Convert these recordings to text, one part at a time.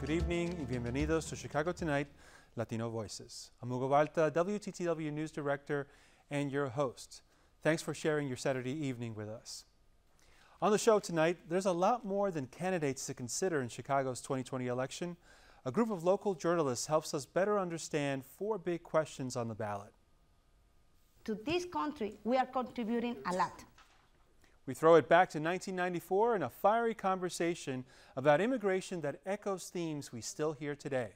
Good evening y bienvenidos to Chicago Tonight, Latino Voices. I'm Hugo Balta, WTTW News Director and your host. Thanks for sharing your Saturday evening with us. On the show tonight, there's a lot more than candidates to consider in Chicago's 2020 election. A group of local journalists helps us better understand four big questions on the ballot. To this country, we are contributing a lot. We throw it back to 1994 in a fiery conversation about immigration that echoes themes we still hear today.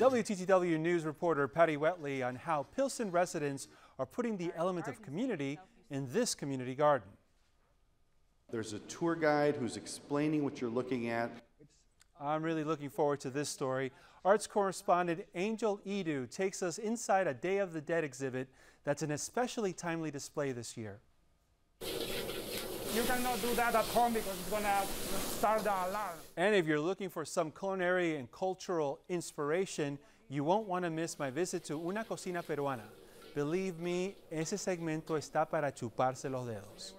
WTTW News reporter Patty Wetley on how Pilsen residents are putting the element of community in this community garden. There's a tour guide who's explaining what you're looking at. I'm really looking forward to this story. Arts correspondent Angel Edu takes us inside a Day of the Dead exhibit that's an especially timely display this year. You cannot do that at home because it's going to start the alarm. And if you're looking for some culinary and cultural inspiration, you won't want to miss my visit to Una Cocina Peruana. Believe me, ese segmento está para chuparse los dedos.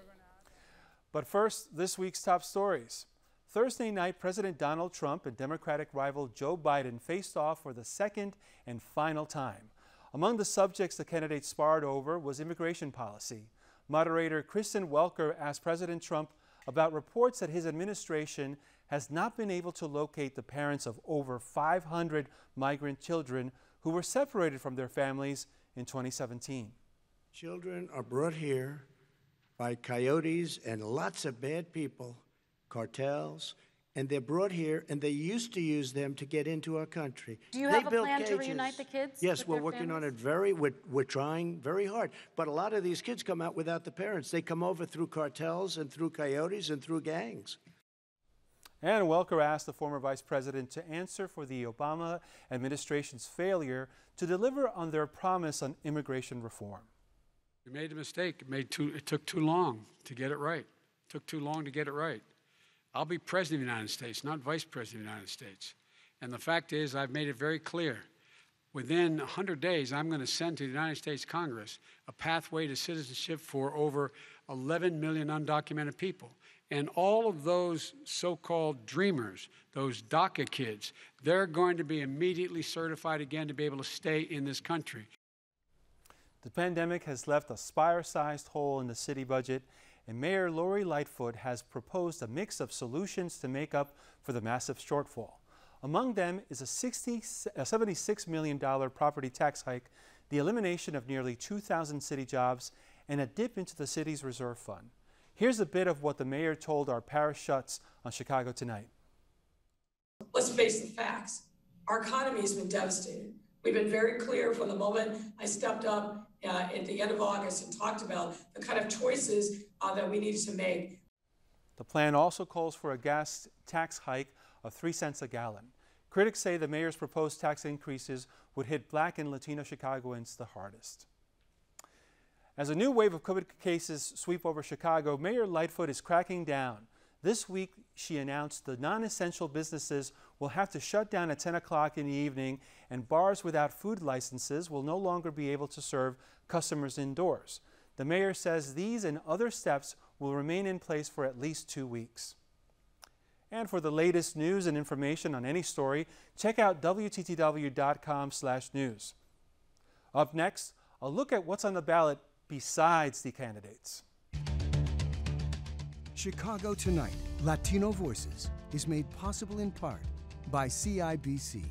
But first, this week's top stories. Thursday night, President Donald Trump and Democratic rival Joe Biden faced off for the second and final time. Among the subjects the candidates sparred over was immigration policy. Moderator Kristen Welker asked President Trump about reports that his administration has not been able to locate the parents of over 500 migrant children who were separated from their families in 2017. Children are brought here by coyotes and lots of bad people, cartels, and they're brought here, and they used to use them to get into our country. Do you have a plan to reunite the kids? Yes, we're working on it we're trying very hard. But a lot of these kids come out without the parents. They come over through cartels and through coyotes and through gangs. And Welker asked the former vice president to answer for the Obama administration's failure to deliver on their promise on immigration reform. We made a mistake. It took too long to get it right. It took too long to get it right. I'll be president of the United States, not vice president of the United States. And the fact is, I've made it very clear. Within 100 days, I'm going to send to the United States Congress a pathway to citizenship for over 11 million undocumented people. And all of those so-called dreamers, those DACA kids, they're going to be immediately certified again to be able to stay in this country. The pandemic has left a spire-sized hole in the city budget, and Mayor Lori Lightfoot has proposed a mix of solutions to make up for the massive shortfall. Among them is a $76 million property tax hike, the elimination of nearly 2,000 city jobs, and a dip into the city's reserve fund. Here's a bit of what the mayor told our parish shuts on Chicago Tonight. Let's face the facts. Our economy has been devastated. We've been very clear from the moment I stepped up at the end of August and talked about the kind of choices that we needed to make. The plan also calls for a gas tax hike of 3 cents a gallon. Critics say the mayor's proposed tax increases would hit Black and Latino Chicagoans the hardest. As a new wave of COVID cases sweep over Chicago, Mayor Lightfoot is cracking down. This week, she announced the non-essential businesses will have to shut down at 10 o'clock in the evening, and bars without food licenses will no longer be able to serve customers indoors. The mayor says these and other steps will remain in place for at least 2 weeks. And for the latest news and information on any story, check out WTTW.com/news. Up next, a look at what's on the ballot besides the candidates. Chicago Tonight, Latino Voices is made possible in part by CIBC.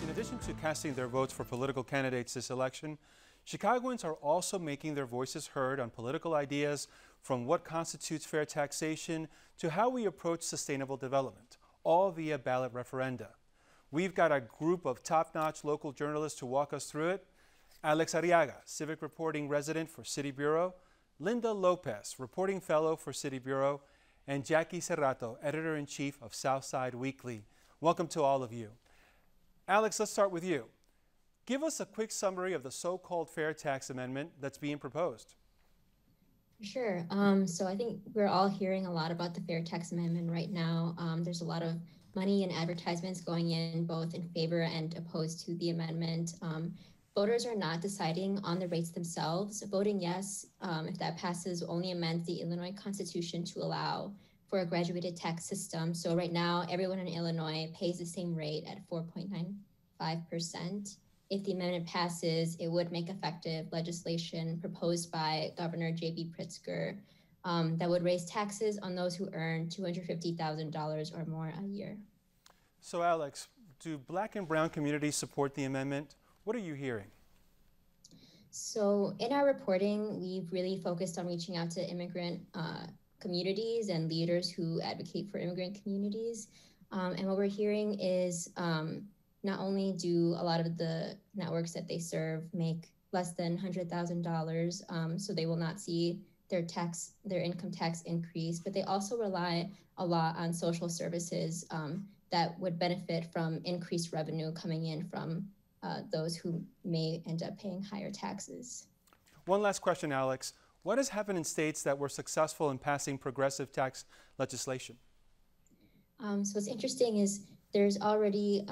In addition to casting their votes for political candidates this election, Chicagoans are also making their voices heard on political ideas, from what constitutes fair taxation to how we approach sustainable development, all via ballot referenda. We've got a group of top-notch local journalists to walk us through it. Alex Arriaga, civic reporting resident for City Bureau, Linda Lopez, reporting fellow for City Bureau, and Jackie Serrato, editor-in-chief of Southside Weekly. Welcome to all of you. Alex, let's start with you. Give us a quick summary of the so-called fair tax amendment that's being proposed. Sure. So I think we're all hearing a lot about the fair tax amendment right now. There's a lot of money and advertisements going in both in favor and opposed to the amendment. Voters are not deciding on the rates themselves. Voting yes, if that passes, only amends the Illinois Constitution to allow for a graduated tax system. So right now, everyone in Illinois pays the same rate at 4.95%. If the amendment passes, it would make effective legislation proposed by Governor J.B. Pritzker that would raise taxes on those who earn $250,000 or more a year. So Alex, do Black and brown communities support the amendment? What are you hearing? So in our reporting, we've really focused on reaching out to immigrant communities and leaders who advocate for immigrant communities. And what we're hearing is not only do a lot of the networks that they serve make less than $100,000, so they will not see their income tax increase, but they also rely a lot on social services that would benefit from increased revenue coming in from those who may end up paying higher taxes. One last question, Alex. What has happened in states that were successful in passing progressive tax legislation? So what's interesting is there's already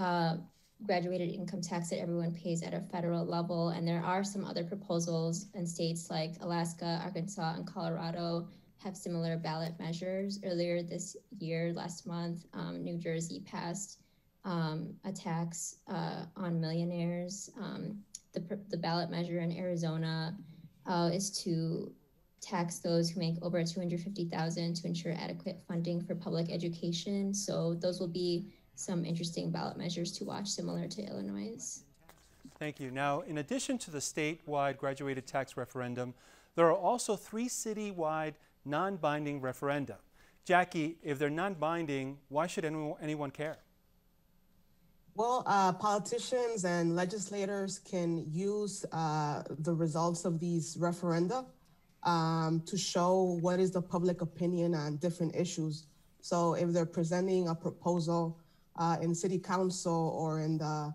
graduated income tax that everyone pays at a federal level, and there are some other proposals in states like Alaska, Arkansas, and Colorado have similar ballot measures. Earlier this year, last month, New Jersey passed a tax on millionaires. The ballot measure in Arizona is to tax those who make over $250,000 to ensure adequate funding for public education. So those will be some interesting ballot measures to watch, similar to Illinois'. Thank you. Now, in addition to the statewide graduated tax referendum, there are also 3 citywide non-binding referenda. Jackie, if they're non-binding, why should anyone care? Well, politicians and legislators can use the results of these referenda to show what is the public opinion on different issues. So if they're presenting a proposal in city council or in the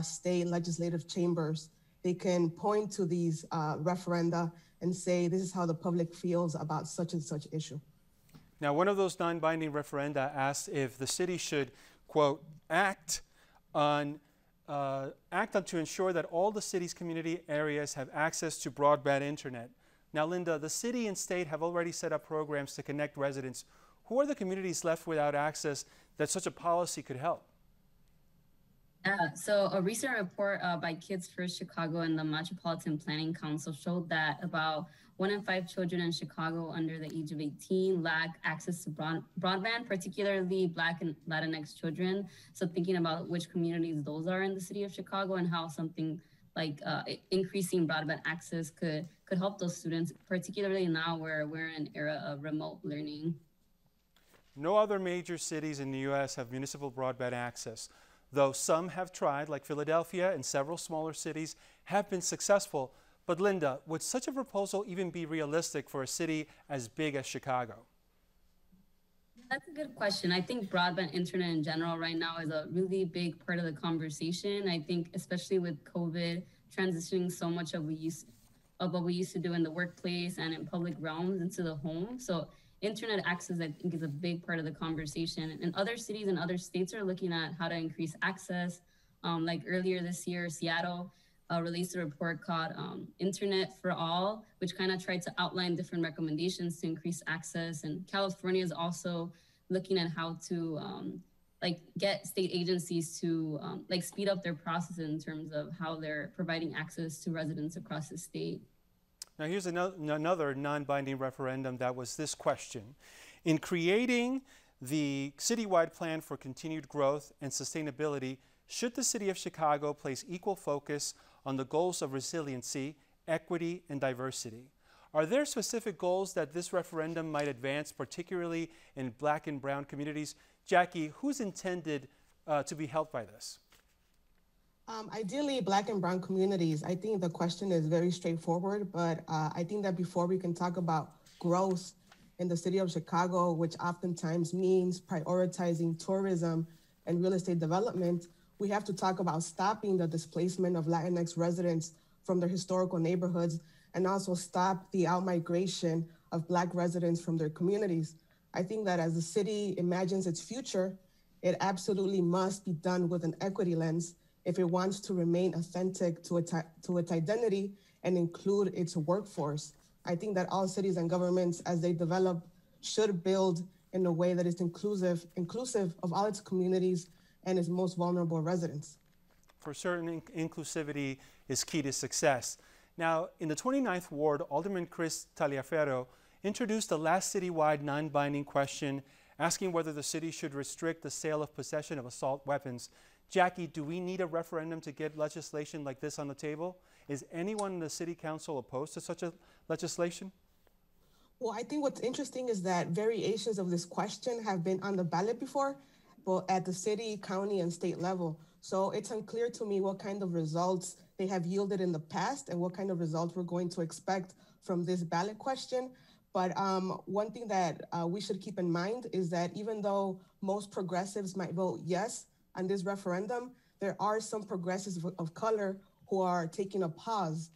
state legislative chambers, they can point to these referenda and say, this is how the public feels about such and such issue. Now, one of those non-binding referenda asked if the city should, quote, act on to ensure that all the city's community areas have access to broadband internet. Now, Linda, the city and state have already set up programs to connect residents. Who are the communities left without access that such a policy could help? So a recent report by Kids First Chicago and the Metropolitan Planning Council showed that about 1 in 5 children in Chicago under the age of 18 lack access to broadband, particularly Black and Latinx children. So thinking about which communities those are in the city of Chicago and how something like increasing broadband access could help those students, particularly now where we're in an era of remote learning. No other major cities in the U.S. have municipal broadband access, though some have tried, like Philadelphia and several smaller cities have been successful. But Linda, would such a proposal even be realistic for a city as big as Chicago? That's a good question. I think broadband internet in general right now is a really big part of the conversation. I think especially with COVID transitioning so much of what we used to do in the workplace and in public realms into the home. So internet access, I think, is a big part of the conversation. And other cities and other states are looking at how to increase access. Like earlier this year, Seattle released a report called Internet for All, which kind of tried to outline different recommendations to increase access. And California is also looking at how to get state agencies to speed up their process in terms of how they're providing access to residents across the state. Now here's another non-binding referendum that was this question. In creating the citywide plan for continued growth and sustainability, should the city of Chicago place equal focus on the goals of resiliency, equity, and diversity? Are there specific goals that this referendum might advance, particularly in Black and brown communities? Jackie, who's intended to be helped by this? Ideally, Black and brown communities. I think the question is very straightforward, but I think that before we can talk about growth in the city of Chicago, which oftentimes means prioritizing tourism and real estate development, we have to talk about stopping the displacement of Latinx residents from their historical neighborhoods and also stop the outmigration of Black residents from their communities. I think that as the city imagines its future, it absolutely must be done with an equity lens if it wants to remain authentic to its identity and include its workforce. I think that all cities and governments, as they develop, should build in a way that is inclusive of all its communities and its most vulnerable residents. For certain, inclusivity is key to success. Now, in the 29th Ward, Alderman Chris Taliaferro introduced the last citywide non-binding question asking whether the city should restrict the sale of possession of assault weapons. Jackie, do we need a referendum to get legislation like this on the table? Is anyone in the city council opposed to such a legislation? Well, I think what's interesting is that variations of this question have been on the ballot before, but at the city, county, and state level. So it's unclear to me what kind of results they have yielded in the past and what kind of results we're going to expect from this ballot question. But one thing that we should keep in mind is that even though most progressives might vote yes on this referendum, there are some progressives of color who are taking a pause.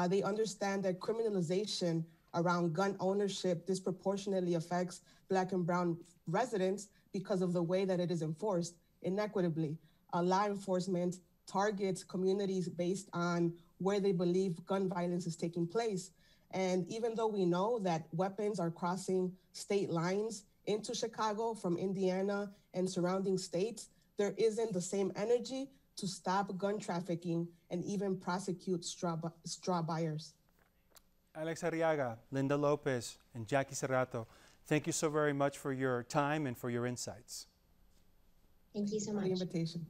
They understand that criminalization around gun ownership disproportionately affects Black and brown residents because of the way that it is enforced inequitably. Law enforcement targets communities based on where they believe gun violence is taking place. And even though we know that weapons are crossing state lines into Chicago from Indiana and surrounding states, there isn't the same energy to stop gun trafficking and even prosecute straw buyers. Alex Arriaga, Linda Lopez, and Jackie Serrato, thank you so very much for your time and for your insights. Thank you so much. For the invitation.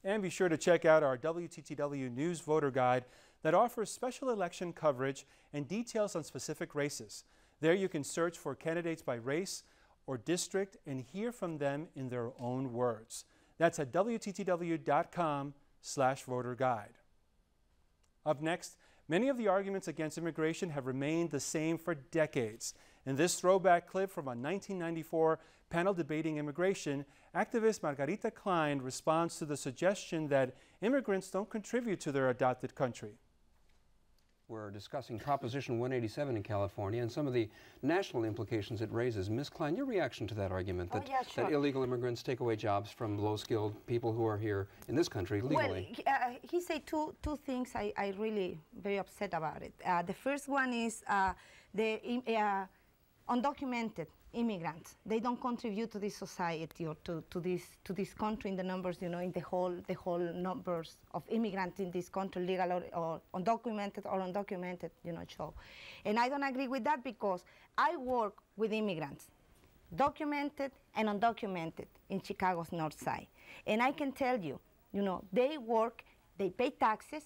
And be sure to check out our WTTW News Voter Guide that offers special election coverage and details on specific races. There you can search for candidates by race or district and hear from them in their own words. That's at WTTW.com/voter guide. Up next, many of the arguments against immigration have remained the same for decades. In this throwback clip from a 1994 panel debating immigration, activist Margarita Klein responds to the suggestion that immigrants don't contribute to their adopted country. We're discussing Proposition 187 in California and some of the national implications it raises. Ms. Klein, your reaction to that argument that, that illegal immigrants take away jobs from low-skilled people who are here in this country legally? Well, he said two things I really very upset about it. The first one is the undocumented immigrants. They don't contribute to this society or to this country in the numbers, you know, in the whole numbers of immigrants in this country, legal or undocumented, you know, show. And I don't agree with that because I work with immigrants, documented and undocumented, in Chicago's North Side. And I can tell you, you know, they work, they pay taxes,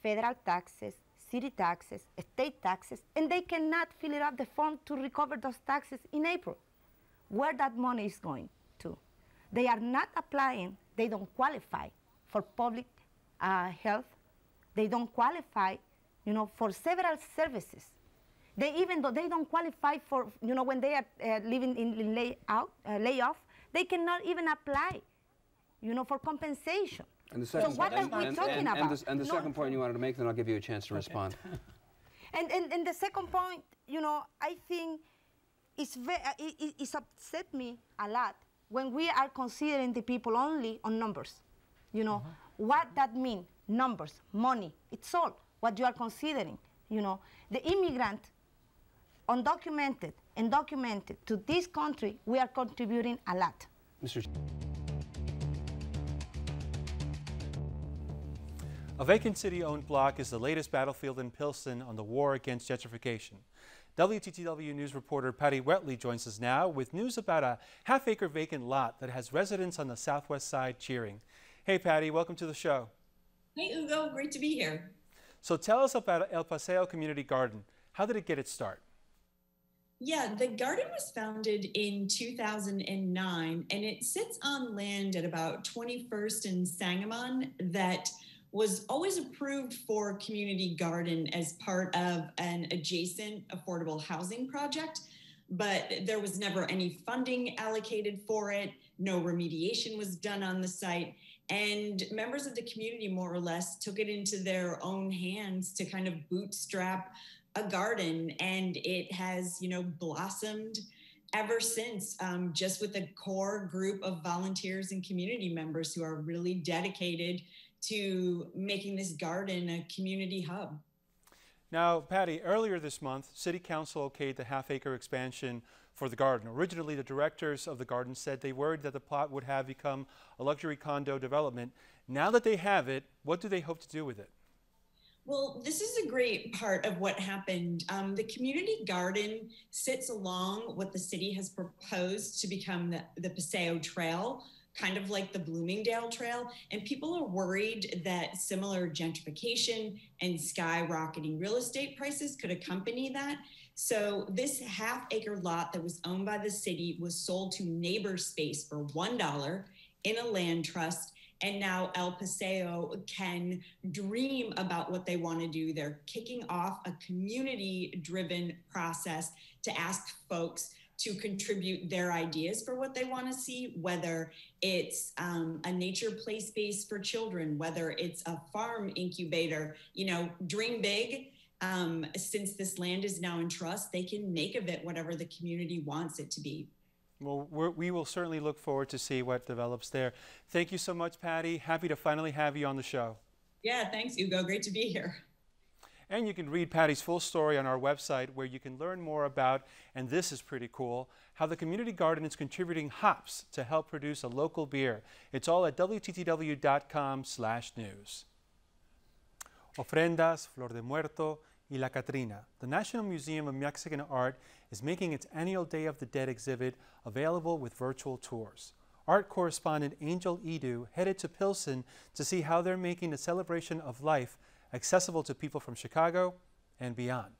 federal taxes, city taxes, state taxes, and they cannot fill it up the form to recover those taxes in April. Where that money is going to? They are not applying, they don't qualify for public health. They don't qualify, you know, for several services. Even though they don't qualify for, you know, when they are living in layoff, they cannot even apply, you know, for compensation. And the second, so what are we talking about? And the second point you wanted to make, then I'll give you a chance to respond. And the second point, you know, I think it's upset me a lot when we are considering the people only on numbers. You know, what that means, numbers, money, it's all what you are considering. You know, the immigrant, undocumented and documented to this country, we are contributing a lot. Mr. A vacant city-owned block is the latest battlefield in Pilsen on the war against gentrification. WTTW News reporter Patty Wetley joins us now with news about a half-acre vacant lot that has residents on the southwest side cheering. Hey Patty, welcome to the show. Hey Hugo, great to be here. So tell us about El Paseo Community Garden. How did it get its start? Yeah, the garden was founded in 2009 and it sits on land at about 21st and Sangamon that was always approved for community garden as part of an adjacent affordable housing project. but there was never any funding allocated for it. No remediation was done on the site. And members of the community more or less took it into their own hands to kind of bootstrap a garden. And it has, you know, blossomed ever since, just with a core group of volunteers and community members who are really dedicated to making this garden a community hub. Now, Patty, earlier this month, City Council okayed the half-acre expansion for the garden. Originally, the directors of the garden said they worried that the plot would have become a luxury condo development. Now that they have it, what do they hope to do with it? Well, this is a great part of what happened. The community garden sits along what the city has proposed to become the Paseo Trail, kind of like the Bloomingdale Trail. And people are worried that similar gentrification and skyrocketing real estate prices could accompany that. So this half-acre lot that was owned by the city was sold to Neighbor Space for $1 in a land trust. And now El Paseo can dream about what they want to do. They're kicking off a community-driven process to ask folks to contribute their ideas for what they want to see, whether it's a nature play space for children, whether it's a farm incubator. You know, dream big. Since this land is now in trust, they can make of it whatever the community wants it to be. Well, we will certainly look forward to see what develops there. Thank you so much, Patty. Happy to finally have you on the show. Yeah, thanks, Hugo. Great to be here. And you can read Patty's full story on our website, where you can learn more about, and this is pretty cool, how the community garden is contributing hops to help produce a local beer. It's all at wttw.com/news. Ofrendas, Flor de Muerto, y La Catrina. The National Museum of Mexican Art is making its annual Day of the Dead exhibit available with virtual tours. Art correspondent Angel Edu headed to Pilsen to see how they're making the celebration of life accessible to people from Chicago and beyond.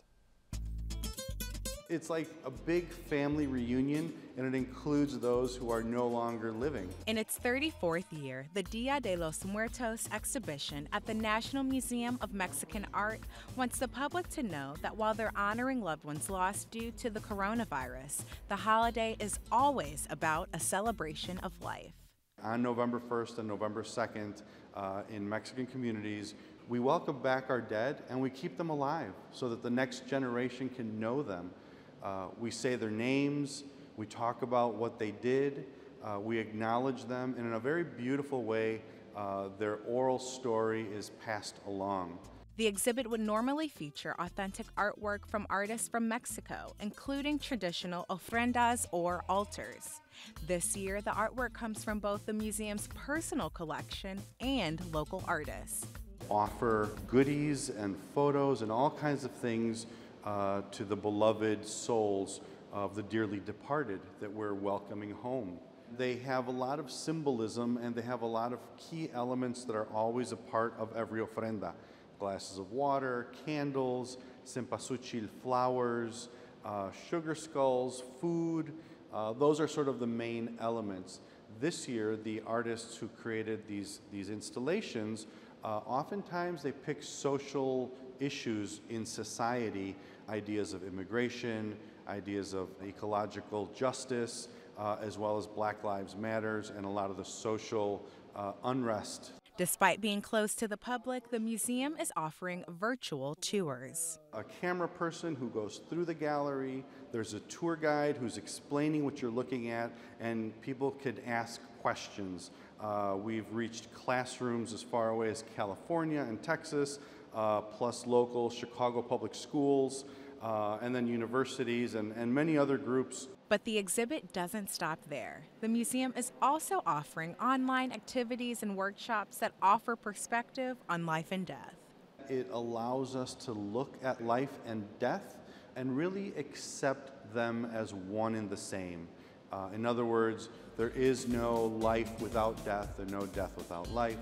It's like a big family reunion, and it includes those who are no longer living. In its 34th year, the Dia de los Muertos exhibition at the National Museum of Mexican Art wants the public to know that while they're honoring loved ones lost due to the coronavirus, the holiday is always about a celebration of life. On November 1st and November 2nd, in Mexican communities, we welcome back our dead and we keep them alive so that the next generation can know them. We say their names, we talk about what they did, we acknowledge them, and in a very beautiful way, their oral story is passed along. The exhibit would normally feature authentic artwork from artists from Mexico, including traditional ofrendas or altars. This year, the artwork comes from both the museum's personal collection and local artists. Offer goodies and photos and all kinds of things to the beloved souls of the dearly departed that we're welcoming home. They have a lot of symbolism, and they have a lot of key elements that are always a part of every ofrenda. Glasses of water, candles, cempasúchil flowers, sugar skulls, food. Those are sort of the main elements. This year, the artists who created these installations, oftentimes they pick social issues in society, ideas of immigration, ideas of ecological justice, as well as Black Lives Matters and a lot of the social unrest. Despite being closed to the public, the museum is offering virtual tours. A camera person who goes through the gallery, there's a tour guide who's explaining what you're looking at, and people could ask questions. We've reached classrooms as far away as California and Texas, plus local Chicago public schools, and then universities and many other groups. But the exhibit doesn't stop there. The museum is also offering online activities and workshops that offer perspective on life and death. It allows us to look at life and death and really accept them as one and the same. In other words, there is no life without death, and no death without life.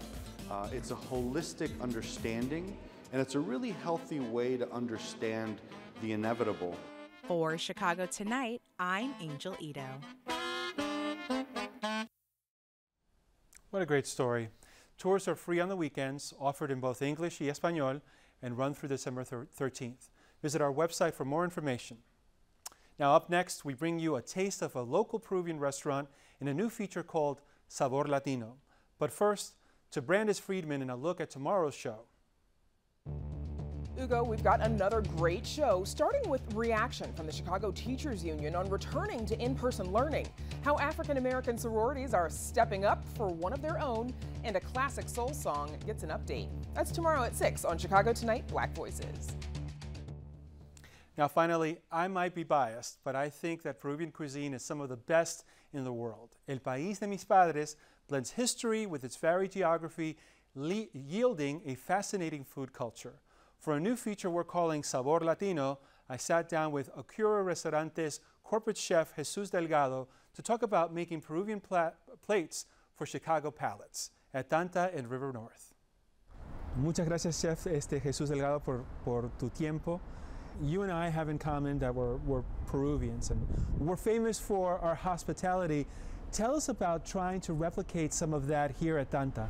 It's a holistic understanding, and it's a really healthy way to understand the inevitable. For Chicago Tonight, I'm Angel Edo. What a great story. Tours are free on the weekends, offered in both English y Español, and run through December 13th. Visit our website for more information. Now up next, we bring you a taste of a local Peruvian restaurant in a new feature called Sabor Latino. But first, to Brandis Friedman and a look at tomorrow's show. Hugo, we've got another great show, starting with reaction from the Chicago Teachers Union on returning to in-person learning, how African-American sororities are stepping up for one of their own, and a classic soul song gets an update. That's tomorrow at 6 on Chicago Tonight, Black Voices. Now finally, I might be biased, but I think that Peruvian cuisine is some of the best in the world. El País de Mis Padres blends history with its varied geography, yielding a fascinating food culture. For a new feature we're calling Sabor Latino, I sat down with Acre Restaurante's corporate chef Jesus Delgado to talk about making Peruvian plates for Chicago palates at Tanta and River North. Muchas gracias, Chef Jesus Delgado, por tu tiempo. You and I have in common that we're Peruvians, and we're famous for our hospitality. Tell us about trying to replicate some of that here at Tanta.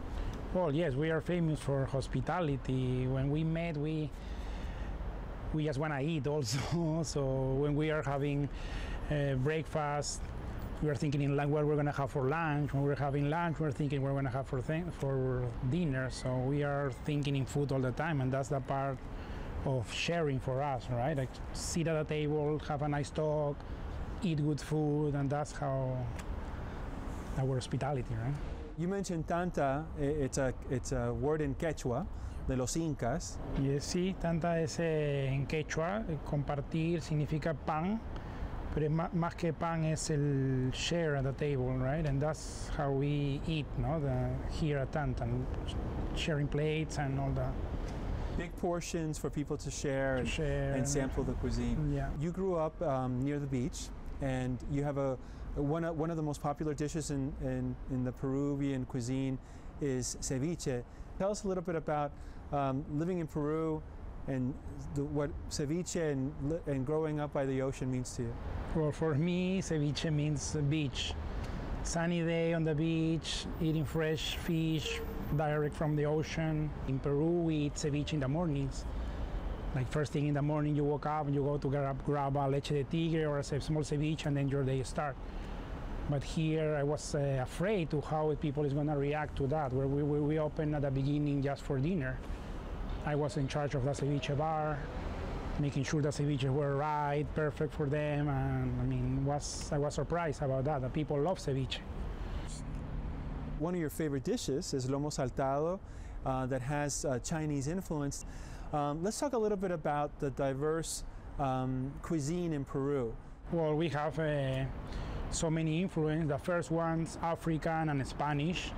Well, yes, we are famous for hospitality. When we met, we just want to eat also. So when we are having breakfast, we are thinking in what we're going to have for lunch. When we're having lunch, we're thinking we're going to have for dinner. So we are thinking in food all the time, and that's the part of sharing for us, right? Like sit at a table, have a nice talk, eat good food, and that's how our hospitality, right? You mentioned Tanta. It's a word in Quechua, de los Incas. Yes, sí, Tanta es en Quechua. Compartir significa pan, pero más que pan es el share at the table, right? And that's how we eat, no? Here at Tanta, sharing plates and all that. Big portions for people to share and sample the cuisine. Yeah. You grew up near the beach, and you have one of the most popular dishes in the Peruvian cuisine is ceviche. Tell us a little bit about living in Peru and what ceviche and growing up by the ocean means to you. Well, for me, ceviche means beach. Sunny day on the beach, eating fresh fish direct from the ocean. In Peru, we eat ceviche in the mornings. Like first thing in the morning, you wake up and you go to grab a leche de tigre or a small ceviche, and then your day starts. But here, I was afraid to how people is going to react to that. Where we opened at the beginning just for dinner. I was in charge of the ceviche bar, making sure the ceviche were right, perfect for them, and I mean, I was surprised about that. The people love ceviche. One of your favorite dishes is lomo saltado that has Chinese influence. Let's talk a little bit about the diverse cuisine in Peru. Well, we have so many influences. The first one's African and Spanish.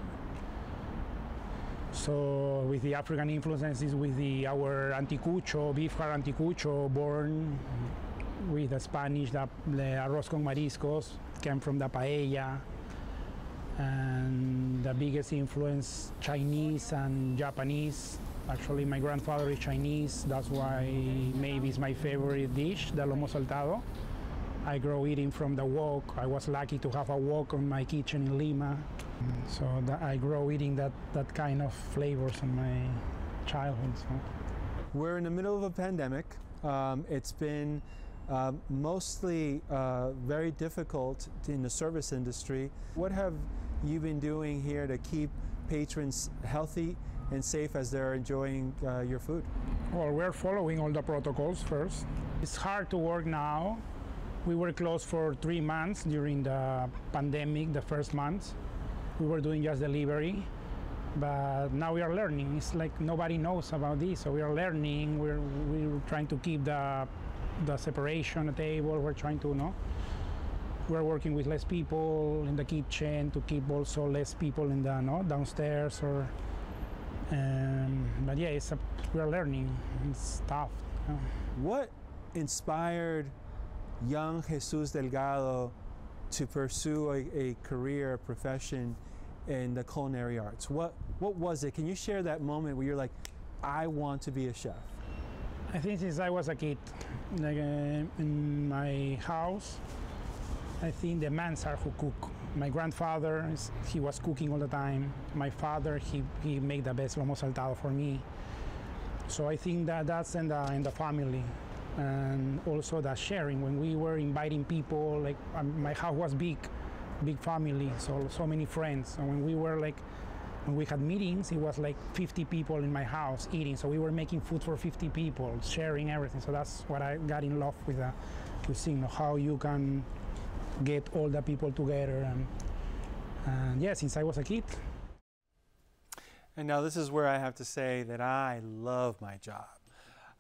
So with the African influences, with our anticucho, beef heart anticucho, born with the Spanish, the arroz con mariscos came from the paella. And the biggest influence, Chinese and Japanese. Actually, my grandfather is Chinese. That's why maybe it's my favorite dish, the lomo saltado. I grew eating from the wok. I was lucky to have a wok on my kitchen in Lima. So I grew eating that kind of flavors in my childhood. So. We're in the middle of a pandemic. It's been mostly very difficult in the service industry. What have you been doing here to keep patrons healthy and safe as they're enjoying your food? Well, we're following all the protocols first. It's hard to work now. We were closed for 3 months during the pandemic, the first months. We were doing just delivery, but now we are learning. It's like nobody knows about this, so we are learning. We're trying to keep the separation at the table. We're trying to, we're working with less people in the kitchen to keep also less people in the downstairs. But yeah, we're learning. It's tough. What inspired young Jesus Delgado to pursue a career, a profession in the culinary arts? What was it? Can you share that moment where you're like, I want to be a chef? I think since I was a kid, like in my house, I think the men are who cook. My grandfather, he was cooking all the time. My father, he made the best lomo saltado for me. So I think that's in the family. and also the sharing. When we were inviting people, like my house was big family, so many friends. And when we had meetings, it was like 50 people in my house eating. So we were making food for 50 people, sharing everything. So that's what I got in love with seeing how you can get all the people together. And yeah, since I was a kid. And now this is where I have to say that I love my job.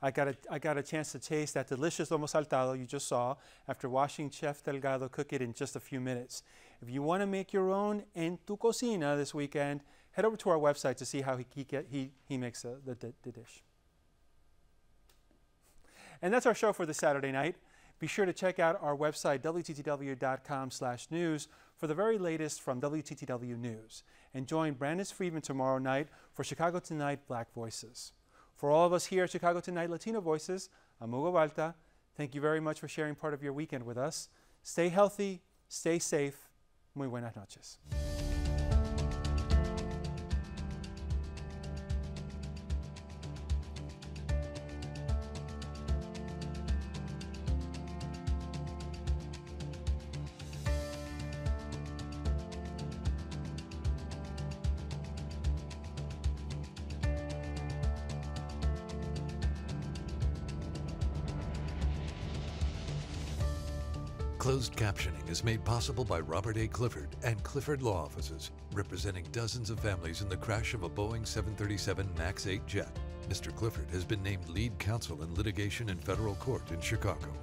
I got a chance to taste that delicious lomo saltado you just saw after watching Chef Delgado cook it in just a few minutes. If you want to make your own en tu cocina this weekend, head over to our website to see how he makes the dish. And that's our show for this Saturday night. Be sure to check out our website, wttw.com/news, for the very latest from WTTW News. And join Brandon Friedman tomorrow night for Chicago Tonight Black Voices. For all of us here at Chicago Tonight Latino Voices, I'm Hugo Balta. Thank you very much for sharing part of your weekend with us. Stay healthy, stay safe. Muy buenas noches. Closed captioning is made possible by Robert A. Clifford and Clifford Law Offices, representing dozens of families in the crash of a Boeing 737 MAX 8 jet. Mr. Clifford has been named lead counsel in litigation in federal court in Chicago.